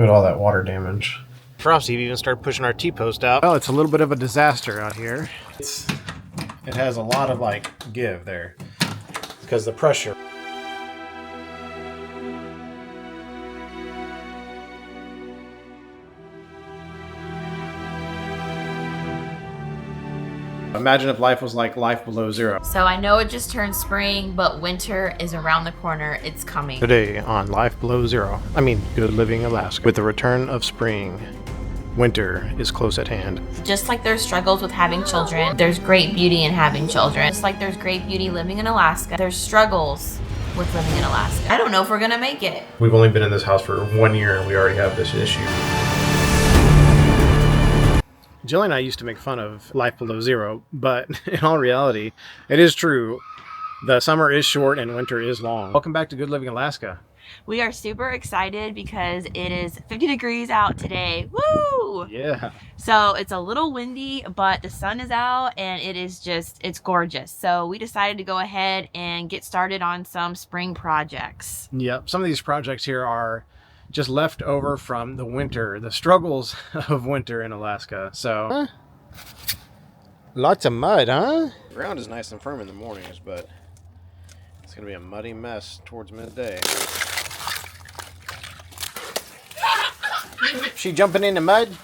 Look at all that water damage. Frosty even started pushing our T-post out. Well, it's a little bit of a disaster out here. It has a lot of like give there because the pressure. Imagine if life was like life below zero. So I know it just turned spring, but winter is around the corner. It's coming. Today on Life Below Zero, Good Living Alaska. With the return of spring, winter is close at hand. Just like there's struggles with having children, there's great beauty in having children. Just like there's great beauty living in Alaska, there's struggles with living in Alaska. I don't know if we're gonna make it. We've only been in this house for 1 year and we already have this issue. Jill and I used to make fun of life below zero, but in all reality, it is true. The summer is short and winter is long. Welcome back to Good Living Alaska. We are super excited because it is 50 degrees out today. Woo! Yeah. So it's a little windy, but the sun is out and it's gorgeous. So we decided to go ahead and get started on some spring projects. Yep. Some of these projects here are just left over from the winter, the struggles of winter in Alaska. So Lots of mud, huh? The ground is nice and firm in the mornings, but it's gonna be a muddy mess towards midday. She jumping in the mud?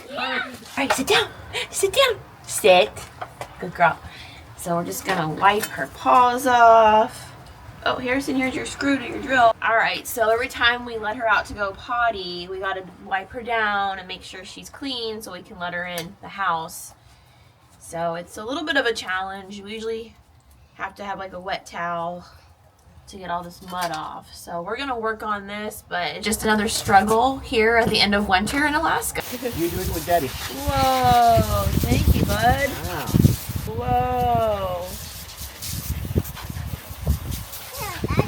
All right, sit down. Sit down. Sit. Good girl. So we're just gonna wipe her paws off. Oh, Harrison, here's your screw to your drill. All right, so every time we let her out to go potty, we gotta wipe her down and make sure she's clean so we can let her in the house. So it's a little bit of a challenge. We usually have to have like a wet towel to get all this mud off. So we're gonna work on this, but it's just another struggle here at the end of winter in Alaska. You do it with Daddy. Whoa, thank you, bud. Wow. Whoa.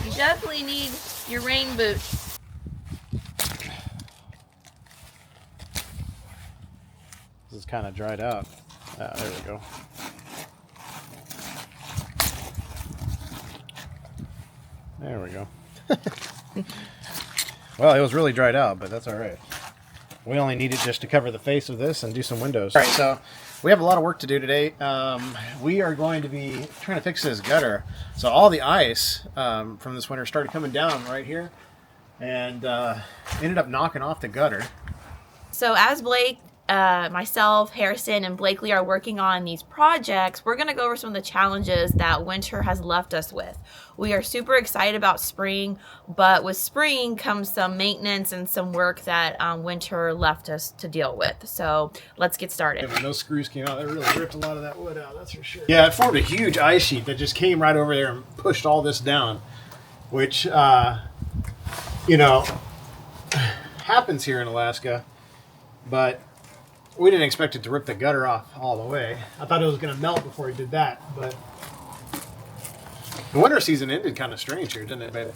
You definitely need your rain boots. this is kind of dried out. There we go. There we go. Well, it was really dried out, but that's all right. We only need it just to cover the face of this and do some windows. All right, so we have a lot of work to do today. We are going to be trying to fix this gutter. So all the ice from this winter started coming down right here and ended up knocking off the gutter. So as Blake, myself, Harrison, and Blakely are working on these projects, we're going to go over some of the challenges that winter has left us with. We are super excited about spring, but with spring comes some maintenance and some work that winter left us to deal with. So let's get started. When those screws came out, they really ripped a lot of that wood out, that's for sure. Yeah, it formed a huge ice sheet that just came right over there and pushed all this down, which, you know, happens here in Alaska, but we didn't expect it to rip the gutter off all the way. I thought it was going to melt before he did that, but the winter season ended kind of strange here, didn't it, baby?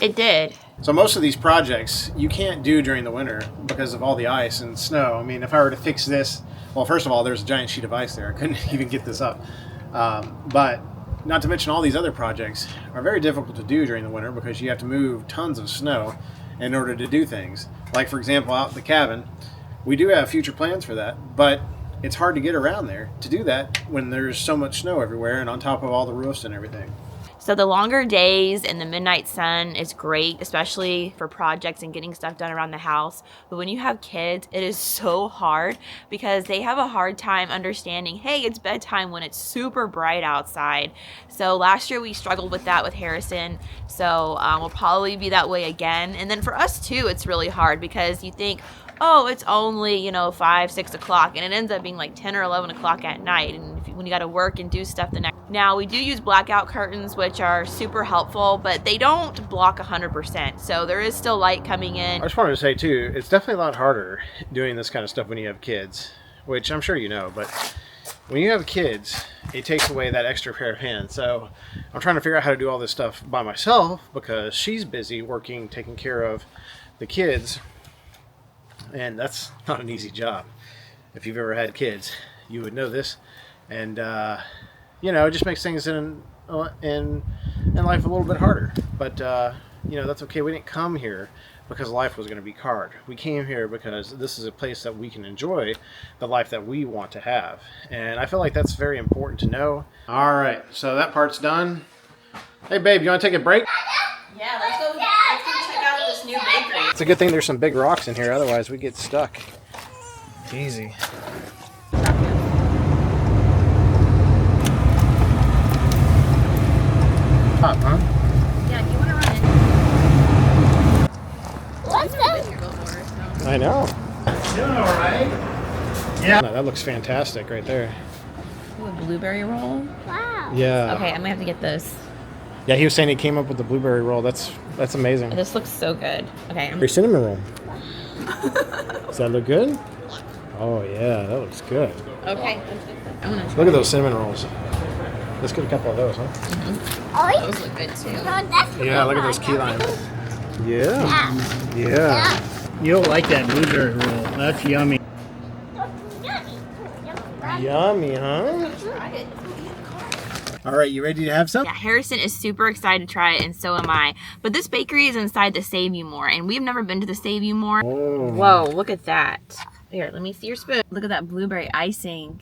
It did. So most of these projects you can't do during the winter because of all the ice and snow. I mean, if I were to fix this, well, first of all, there's a giant sheet of ice there. I couldn't even get this up. But not to mention all these other projects are very difficult to do during the winter because you have to move tons of snow in order to do things. Like, for example, out in the cabin, we do have future plans for that, but it's hard to get around there to do that when there's so much snow everywhere and on top of all the roofs and everything. So the longer days and the midnight sun is great, especially for projects and getting stuff done around the house. But when you have kids, it is so hard because they have a hard time understanding, hey, it's bedtime when it's super bright outside. So last year we struggled with that with Harrison. So we'll probably be that way again. And then for us too, it's really hard because you think, oh, it's only, 5, 6 o'clock, and it ends up being like 10 or 11 o'clock at night, and when you got to work and do stuff the next. Now, we do use blackout curtains, which are super helpful, but they don't block 100%, so there is still light coming in. I just wanted to say, too, it's definitely a lot harder doing this kind of stuff when you have kids, which I'm sure you know, but when you have kids, it takes away that extra pair of hands. So I'm trying to figure out how to do all this stuff by myself because she's busy working, taking care of the kids. And that's not an easy job. If you've ever had kids, you would know this. And, it just makes things in life a little bit harder. But, that's okay. We didn't come here because life was going to be hard. We came here because this is a place that we can enjoy the life that we want to have. And I feel like that's very important to know. All right, so that part's done. Hey, babe, you want to take a break? Yeah, let's go check out this new bakery. It's a good thing there's some big rocks in here, otherwise we get stuck. Easy. Hot, huh? Yeah, do you want to run in? What's that? I know. Doing all right. Yeah. No, that looks fantastic right there. Ooh, a blueberry roll. Wow. Yeah. Okay, I'm gonna have to get this. Yeah, he was saying he came up with the blueberry roll. That's amazing. This looks so good. Okay, Your cinnamon roll. Does that look good? Oh yeah, that looks good. okay. I want to try. Look at those cinnamon rolls. Let's get a couple of those, huh? Oh, Those look good too. no, that's Yeah, look at those key limes. Yeah. Yeah. You'll like that blueberry roll. That's yummy. Yummy, huh? All right, you ready to have some? Yeah, Harrison is super excited to try it, and so am I. But this bakery is inside the Save You More, and we've never been to the Save You More. Oh. Whoa, look at that. Here, let me see your spoon. Look at that blueberry icing.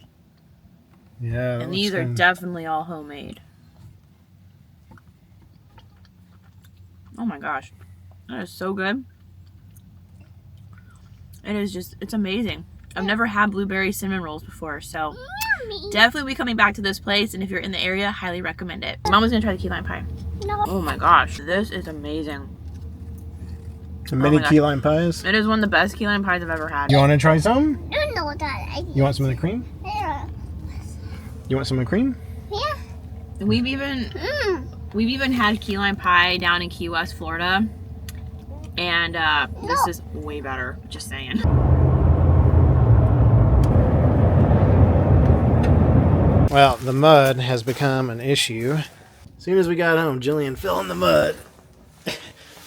Yeah. And these are definitely all homemade. Oh my gosh. That is so good. It is just, it's amazing. I've never had blueberry cinnamon rolls before, so definitely be coming back to this place, and if you're in the area, highly recommend it. Mama's gonna try the key lime pie. No. Oh my gosh, this is amazing. Some mini my gosh. key lime pies. It is one of the best key lime pies I've ever had. You want to try some? I don't know that. You want some of the cream? Yeah. You want some of the cream? Yeah. We've even had key lime pie down in Key West, Florida, and this is way better. Just saying. Well, the mud has become an issue. As soon as we got home, Jillian fell in the mud.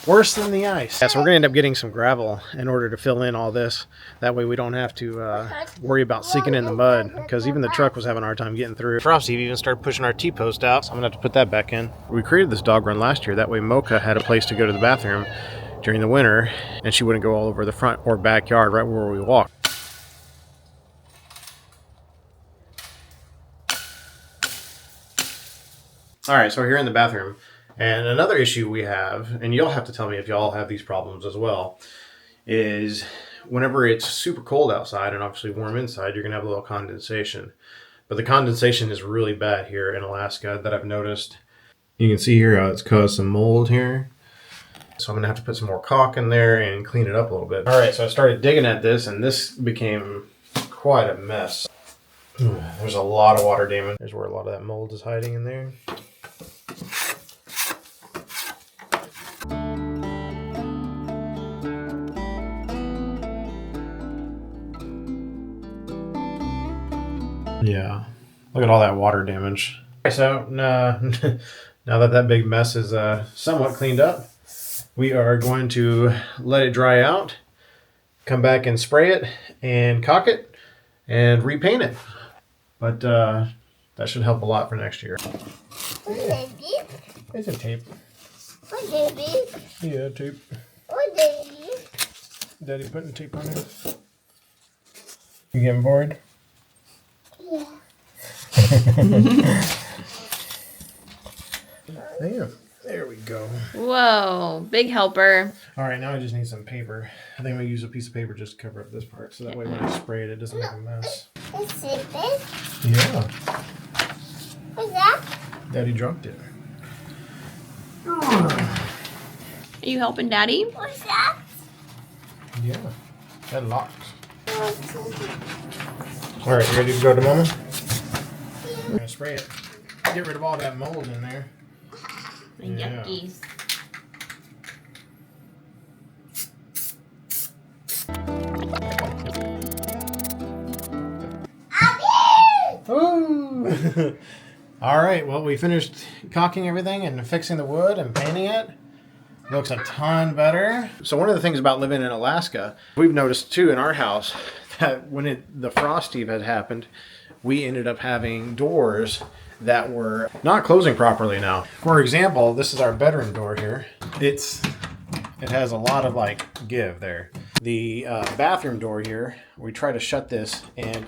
Worse than the ice. Yeah, so we're going to end up getting some gravel in order to fill in all this. That way we don't have to worry about sinking in the mud, because even the truck was having a hard time getting through. Frosty even started pushing our T-post out, so I'm going to have to put that back in. We created this dog run last year. That way Mocha had a place to go to the bathroom during the winter, and she wouldn't go all over the front or backyard right where we walk. All right, so we're here in the bathroom. And another issue we have, and you'll have to tell me if y'all have these problems as well, is whenever it's super cold outside and obviously warm inside, you're going to have a little condensation. But the condensation is really bad here in Alaska that I've noticed. You can see here how it's caused some mold here. So I'm going to have to put some more caulk in there and clean it up a little bit. All right, so I started digging at this, and this became quite a mess. There's a lot of water damage. There's where a lot of that mold is hiding in there. Yeah, look at all that water damage. Okay, so now that big mess is somewhat cleaned up, we are going to let it dry out, come back and spray it and caulk it and repaint it. But that should help a lot for next year. What It's a tape. baby? Yeah, tape. What baby? Daddy putting tape on it. You getting bored? Yeah. There we go. Whoa, big helper. All right, now I just need some paper. I think I'm gonna use a piece of paper just to cover up this part, so that way when I spray it, it doesn't make a mess. Is it big? Yeah, What's that? Daddy dropped it. Are you helping Daddy? What's that? Yeah, that locks. All right, you ready to go to Mama? I'm gonna spray it. Get rid of all that mold in there. The Yeah. yuckies. Ooh. All right, well, we finished caulking everything and fixing the wood and painting it. Looks a ton better. So one of the things about living in Alaska, we've noticed too in our house that when the frost heave had happened, we ended up having doors that were not closing properly now. For example, this is our bedroom door here. It's it has a lot of like give there. The bathroom door here, we try to shut this, and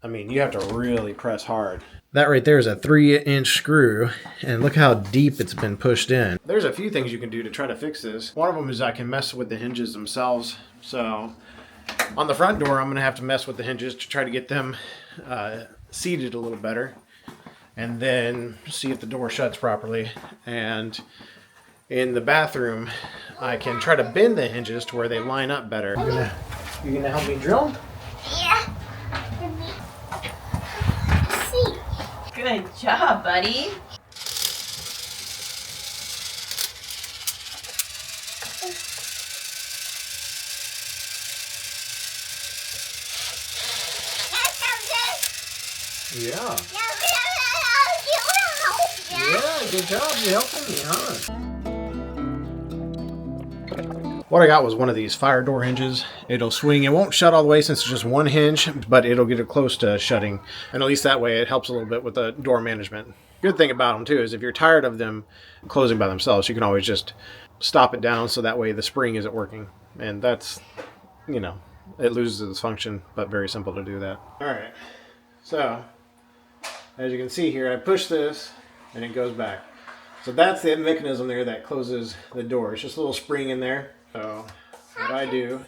I mean, you have to really press hard. That right there is a 3-inch screw, and look how deep it's been pushed in. There's a few things you can do to try to fix this. One of them is I can mess with the hinges themselves. So on the front door, I'm gonna have to mess with the hinges to try to get them seated a little better, and then see if the door shuts properly. And in the bathroom, I can try to bend the hinges to where they line up better. You gonna help me drill? Yeah. See. Good job, buddy. Yeah. Yeah, good job. You helping me, huh? What I got was one of these fire door hinges. It'll swing. It won't shut all the way since it's just one hinge, but it'll get it close to shutting. And at least that way it helps a little bit with the door management. Good thing about them too is if you're tired of them closing by themselves, you can always just stop it down so that way the spring isn't working. And that's, you know, it loses its function, but very simple to do that. All right. So as you can see here, I push this and it goes back. So that's the mechanism there that closes the door. It's just a little spring in there. So what I do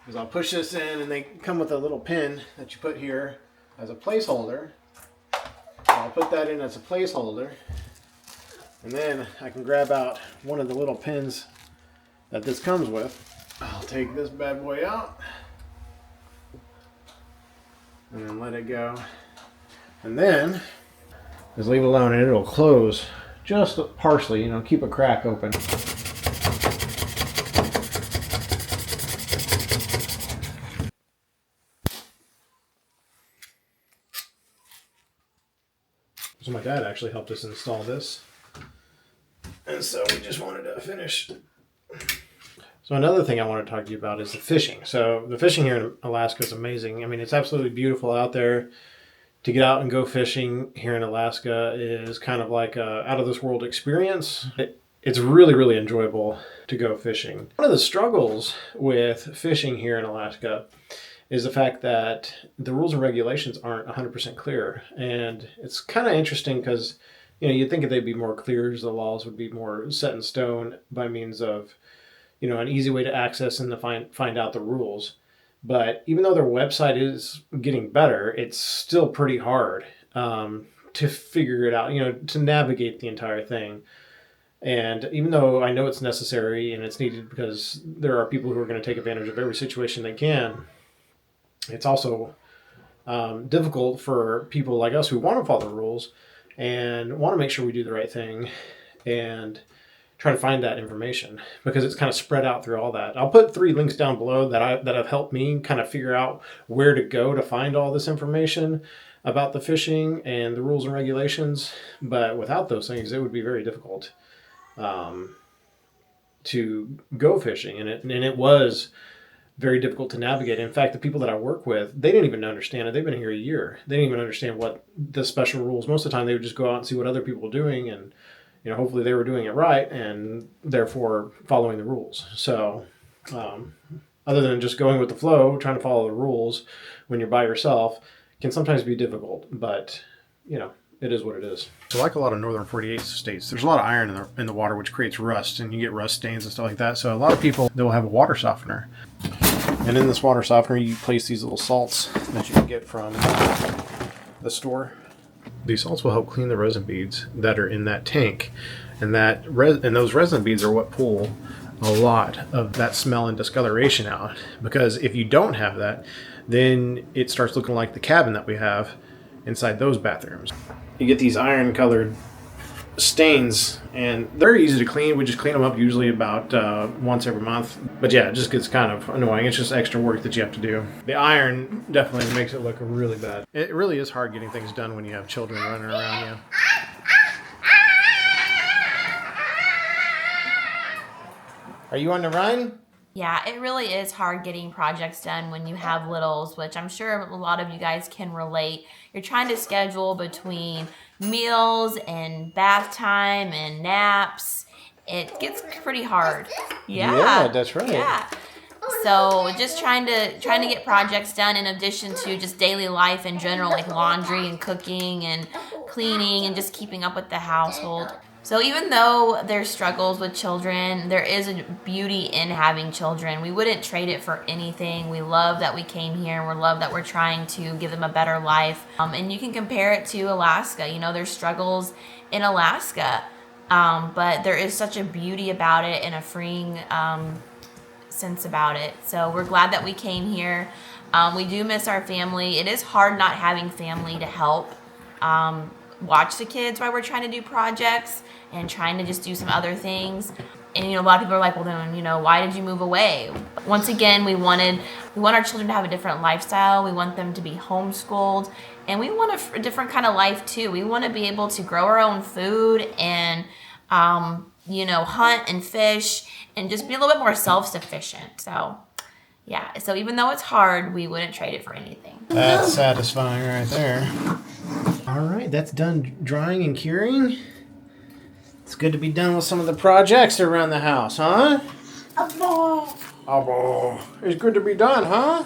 is I'll push this in, and they come with a little pin that you put here as a placeholder. I'll put that in as a placeholder, and then I can grab out one of the little pins that this comes with. I'll take this bad boy out and then let it go, and then just leave it alone, and it'll close just partially, you know, keep a crack open. So my dad actually helped us install this, and so we just wanted to finish. So another thing I want to talk to you about is the fishing. So the fishing here in Alaska is amazing. I mean, it's absolutely beautiful out there. To get out and go fishing here in Alaska is kind of like a out of this world experience. It's really, really enjoyable to go fishing. One of the struggles with fishing here in Alaska is the fact that the rules and regulations aren't 100% clear. And it's kind of interesting because, you know, you'd think that they'd be more clear, the laws would be more set in stone by means of, you know, an easy way to access and to find out the rules. But even though their website is getting better, it's still pretty hard to figure it out, you know, to navigate the entire thing. And even though I know it's necessary and it's needed because there are people who are going to take advantage of every situation they can, it's also difficult for people like us who want to follow the rules and want to make sure we do the right thing and try to find that information, because it's kind of spread out through all that. I'll put 3 links down below that have helped me kind of figure out where to go to find all this information about the fishing and the rules and regulations. But without those things, it would be very difficult to go fishing, and it was very difficult to navigate. In fact, the people that I work with, they didn't even understand it. They've been here a year. They didn't even understand what the special rules. Most of the time, they would just go out and see what other people were doing, and you know, hopefully they were doing it right and therefore following the rules. So other than just going with the flow, trying to follow the rules when you're by yourself can sometimes be difficult, but you know, it is what it is. So like a lot of northern 48 states, there's a lot of iron in the water, which creates rust, and you get rust stains and stuff like that. So a lot of people, they'll have a water softener. And in this water softener, you place these little salts that you can get from the store. These salts will help clean the resin beads that are in that tank, and those resin beads are what pull a lot of that smell and discoloration out. Because if you don't have that, then it starts looking like the cabin that we have inside those bathrooms. You get these iron colored stains, and they're easy to clean. We just clean them up usually about once every month. But yeah, it just gets kind of annoying. It's just extra work that you have to do. The iron definitely makes it look really bad. It really is hard getting things done when you have children running around you. Are you on the run? Yeah, it really is hard getting projects done when you have littles, which I'm sure a lot of you guys can relate. You're trying to schedule between meals and bath time and naps, it gets pretty hard. Yeah, that's right. Yeah. So just trying to get projects done in addition to just daily life in general, like laundry and cooking and cleaning and just keeping up with the household. So even though there's struggles with children, there is a beauty in having children. We wouldn't trade it for anything. We love that we came here, and we love that we're trying to give them a better life. And you can compare it to Alaska. You know, there's struggles in Alaska, but there is such a beauty about it and a freeing sense about it. So we're glad that we came here. We do miss our family. It is hard not having family to help watch the kids while we're trying to do projects and trying to just do some other things. And, you know, a lot of people are like, well, then, you know, why did you move away? Once again, we want our children to have a different lifestyle. We want them to be homeschooled, and we want a different kind of life too. We want to be able to grow our own food and, you know, hunt and fish and just be a little bit more self-sufficient. So, yeah. So even though it's hard, we wouldn't trade it for anything. That's satisfying right there. All right, that's done drying and curing. It's good to be done with some of the projects around the house, huh? It's good to be done, huh?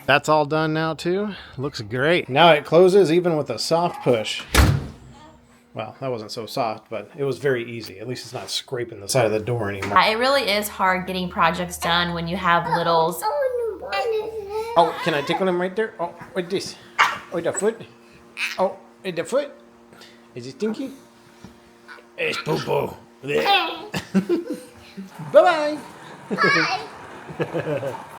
That's all done now, too. Looks great. Now it closes even with a soft push. Well, that wasn't so soft, but it was very easy. At least it's not scraping the side of the door anymore. It really is hard getting projects done when you have littles. Oh, can I tickle him right there? Oh, with this. Oh, the foot. Oh, the foot. Is it stinky? It's poo-poo. Bye-bye. Bye.